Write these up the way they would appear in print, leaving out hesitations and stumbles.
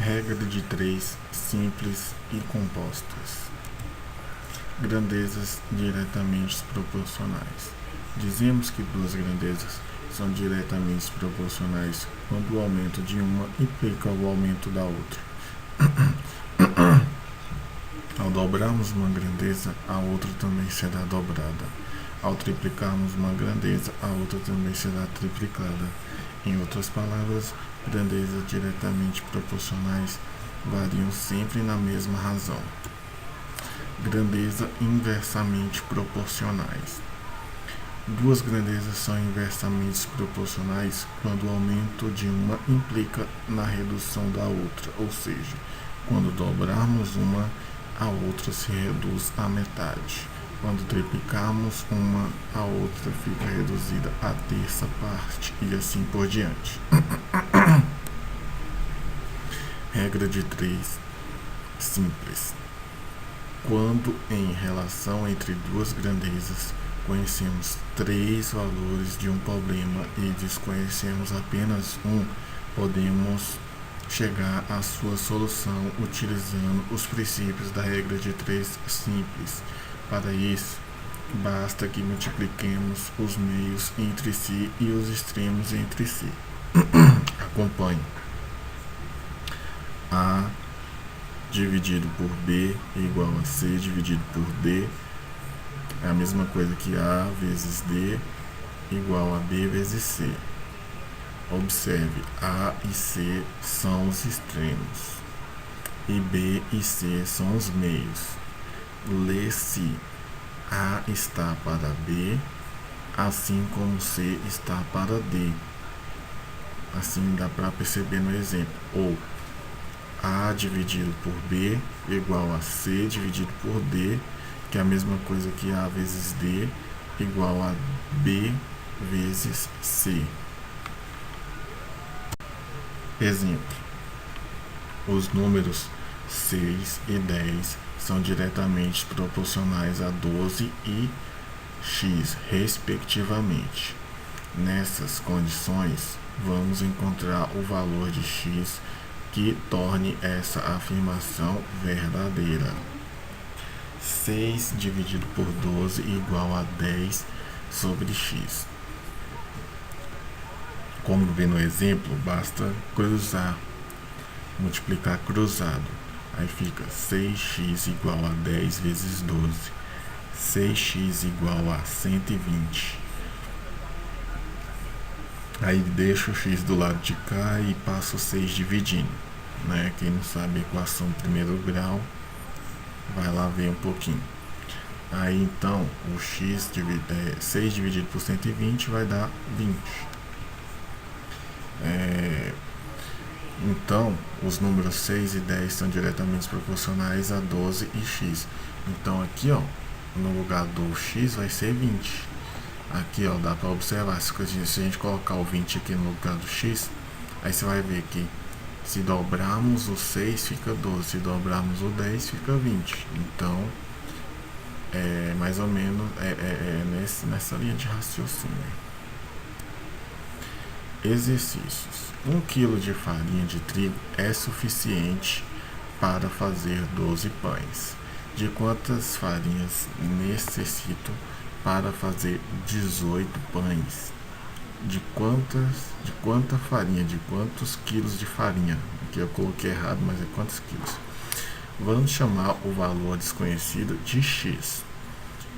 Regra de 3, simples e compostos. Grandezas diretamente proporcionais. Dizemos que duas grandezas são diretamente proporcionais quando o aumento de uma implica o aumento da outra. Ao dobrarmos uma grandeza, a outra também será dobrada. Ao triplicarmos uma grandeza, a outra também será triplicada. Em outras palavras, grandezas diretamente proporcionais variam sempre na mesma razão. Grandeza inversamente proporcionais. Duas grandezas são inversamente proporcionais quando o aumento de uma implica na redução da outra, ou seja, quando dobrarmos uma, a outra se reduz à metade. Quando triplicarmos uma, a outra fica reduzida à terça parte e assim por diante. Regra de 3, simples. Quando em relação entre duas grandezas conhecemos 3 valores de um problema e desconhecemos apenas um, podemos chegar à sua solução utilizando os princípios da regra de 3 simples. Para isso, basta que multipliquemos os meios entre si e os extremos entre si. Acompanhe. A dividido por B igual a C dividido por D. É a mesma coisa que A vezes D igual a B vezes C. Observe, A e C são os extremos e B e C são os meios. Lê-se A está para B, assim como C está para D. Assim dá para perceber no exemplo. Ou A dividido por B igual a C dividido por D, que é a mesma coisa que A vezes D igual a B vezes C. Exemplo: os números 6 e 10 são diretamente proporcionais a 12 e x, respectivamente. Nessas condições, vamos encontrar o valor de x que torne essa afirmação verdadeira. 6 dividido por 12 igual a 10 sobre x. Como vê no exemplo, basta cruzar, multiplicar cruzado. Aí fica 6x igual a 10 vezes 12. 6x igual a 120. Aí deixa o x do lado de cá e passa o 6 dividindo. Quem não sabe a equação primeiro grau, vai lá ver um pouquinho. Aí então, o x 6 dividido por 120 vai dar 20. Então, os números 6 e 10 são diretamente proporcionais a 12 e x. Então aqui, no lugar do x vai ser 20. Aqui, dá para observar, se a gente colocar o 20 aqui no lugar do x, aí você vai ver que se dobrarmos o 6 fica 12, se dobrarmos o 10 fica 20. Então, é mais ou menos nessa linha de raciocínio. Exercícios. 1 kg de farinha de trigo é suficiente para fazer 12 pães. De quantas farinhas necessito para fazer 18 pães? De quanta farinha? De quantos quilos de farinha? Aqui eu coloquei errado, mas é quantos quilos? Vamos chamar o valor desconhecido de x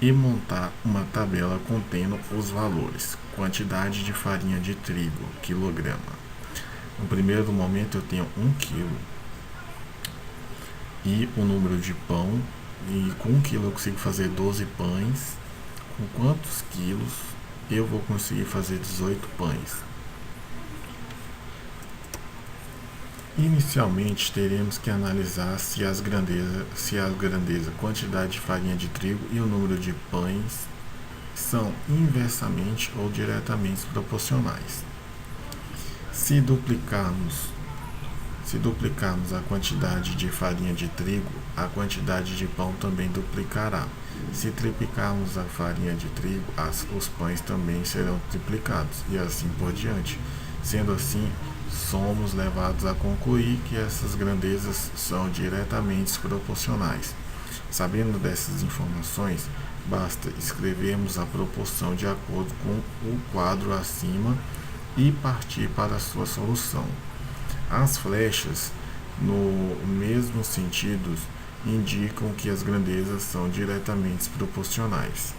e montar uma tabela contendo os valores. Quantidade de farinha de trigo, quilograma. No primeiro momento eu tenho 1 kg e o número de pão, e com 1 kg eu consigo fazer 12 pães. Com quantos quilos eu vou conseguir fazer 18 pães? Inicialmente teremos que analisar se a grandeza, quantidade de farinha de trigo e o número de pães são inversamente ou diretamente proporcionais. Se duplicarmos a quantidade de farinha de trigo, a quantidade de pão também duplicará. Se triplicarmos a farinha de trigo, os pães também serão triplicados, e assim por diante. Sendo assim, somos levados a concluir que essas grandezas são diretamente proporcionais. Sabendo dessas informações, basta escrevermos a proporção de acordo com o quadro acima e partir para a sua solução. As flechas, no mesmo sentido, indicam que as grandezas são diretamente proporcionais.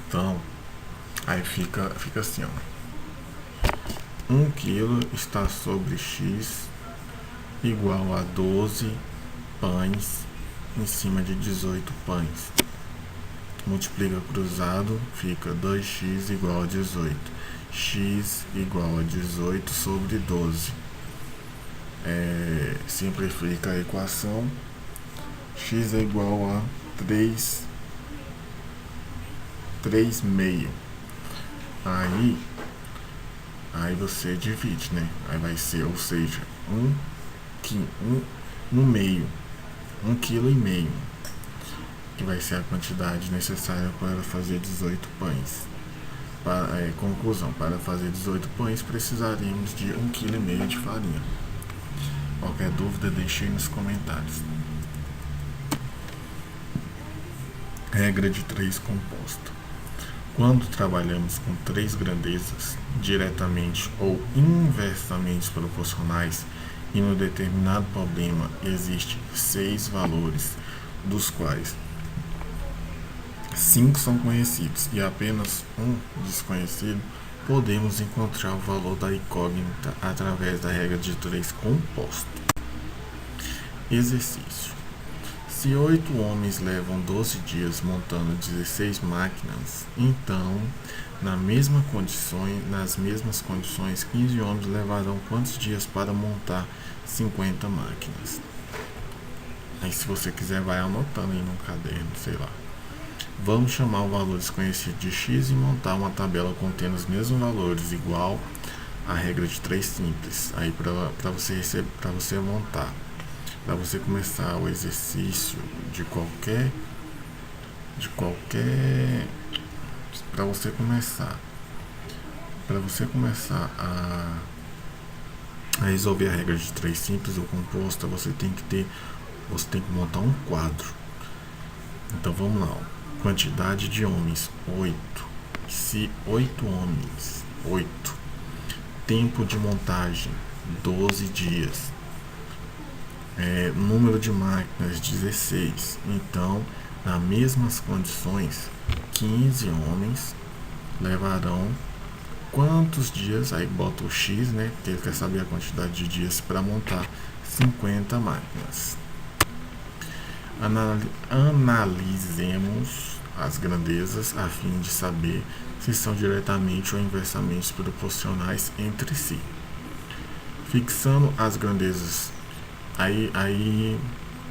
Então, aí fica assim, ó. 1 kg está sobre x igual a 12 pães em cima de 18 pães. Multiplica cruzado, fica 2x igual a 18. X igual a 18 sobre 12. Simplifica a equação. X é igual a 3,5. Aí você divide, né? Aí vai ser, ou seja, 1,5 kg, que vai ser a quantidade necessária para fazer 18 pães. Conclusão, para fazer 18 pães precisaríamos de 1,5 kg de farinha. Qualquer dúvida, deixe aí nos comentários. Regra de 3 composto. Quando trabalhamos com 3 grandezas diretamente ou inversamente proporcionais e no determinado problema existe 6 valores, dos quais 5 são conhecidos e apenas um desconhecido, podemos encontrar o valor da incógnita através da regra de 3 composto. Exercício. Se 8 homens levam 12 dias montando 16 máquinas, então, nas mesmas condições, 15 homens levarão quantos dias para montar 50 máquinas? Aí, se você quiser, vai anotando aí no caderno, sei lá. Vamos chamar o valor desconhecido de x e montar uma tabela contendo os mesmos valores, igual à regra de 3 simples. Aí, para você montar. Para você começar o exercício para você começar a resolver a regra de 3 simples ou composta, você tem que montar um quadro. Então vamos lá, ó. Quantidade de homens, 8. Se 8 homens, 8. Tempo de montagem, 12 dias. Número de máquinas, 16. Então, nas mesmas condições, 15 homens levarão quantos dias? Aí bota o x, né? Porque ele quer saber a quantidade de dias para montar 50 máquinas. Analisemos as grandezas a fim de saber se são diretamente ou inversamente proporcionais entre si. Fixando as grandezas. Aí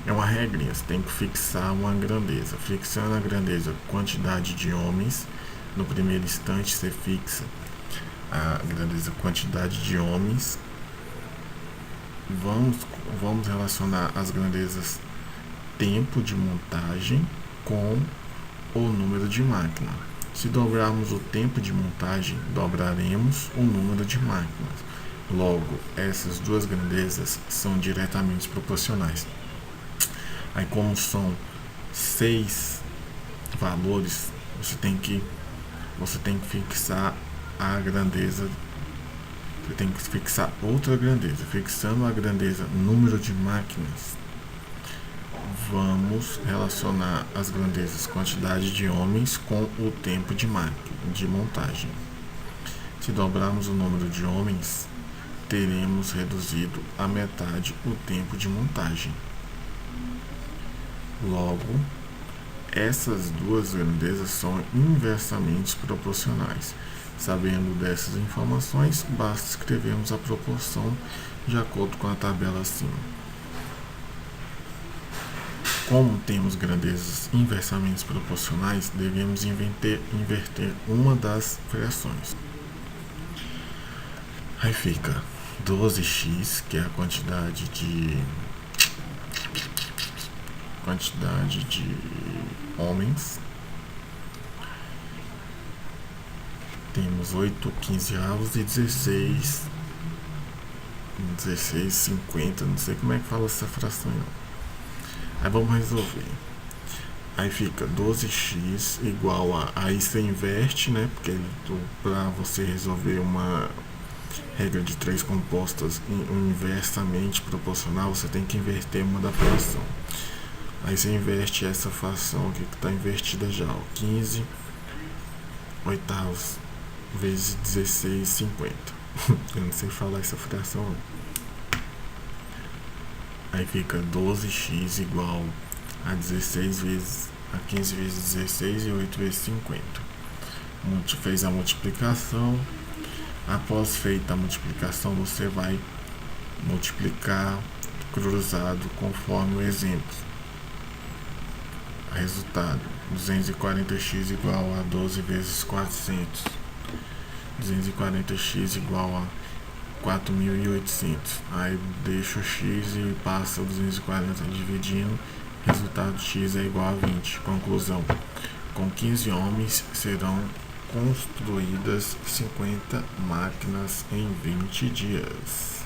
é uma regrinha, você tem que fixar uma grandeza. Fixando a grandeza, quantidade de homens, no primeiro instante você fixa a grandeza quantidade de homens. Vamos relacionar as grandezas tempo de montagem com o número de máquina. Se dobrarmos o tempo de montagem, dobraremos o número de máquinas. Logo, essas duas grandezas são diretamente proporcionais. Aí, como são 6 valores, você tem que fixar a grandeza. Você tem que fixar outra grandeza. Fixando a grandeza número de máquinas, vamos relacionar as grandezas quantidade de homens com o tempo de montagem. Se dobrarmos o número de homens, teremos reduzido à metade o tempo de montagem. Logo, essas duas grandezas são inversamente proporcionais. Sabendo dessas informações, basta escrevermos a proporção de acordo com a tabela acima. Como temos grandezas inversamente proporcionais, devemos inverter uma das frações. Aí fica 12x, que é a quantidade de homens. temos 8 quinzeavos e 16 50, não sei como é que fala essa fração não. Aí vamos resolver. Aí fica 12x igual a... Aí você inverte, né? Porque para você resolver uma regra de 3 compostas inversamente proporcional, você tem que inverter uma da fração. Aí você inverte essa fração aqui que está invertida já, ó, 15 oitavos vezes 16 50. Eu não sei falar essa fração não. Aí fica 12x igual a 16 vezes a 15 vezes 16 e 8 vezes 50. Fez a multiplicação. Após feita a multiplicação, você vai multiplicar cruzado conforme o exemplo. Resultado: 240x igual a 12 vezes 400. 240x igual a 4.800. Aí deixa o x e passa o 240 dividindo. Resultado: x é igual a 20. Conclusão: com 15 homens serão construídas 50 máquinas em 20 dias.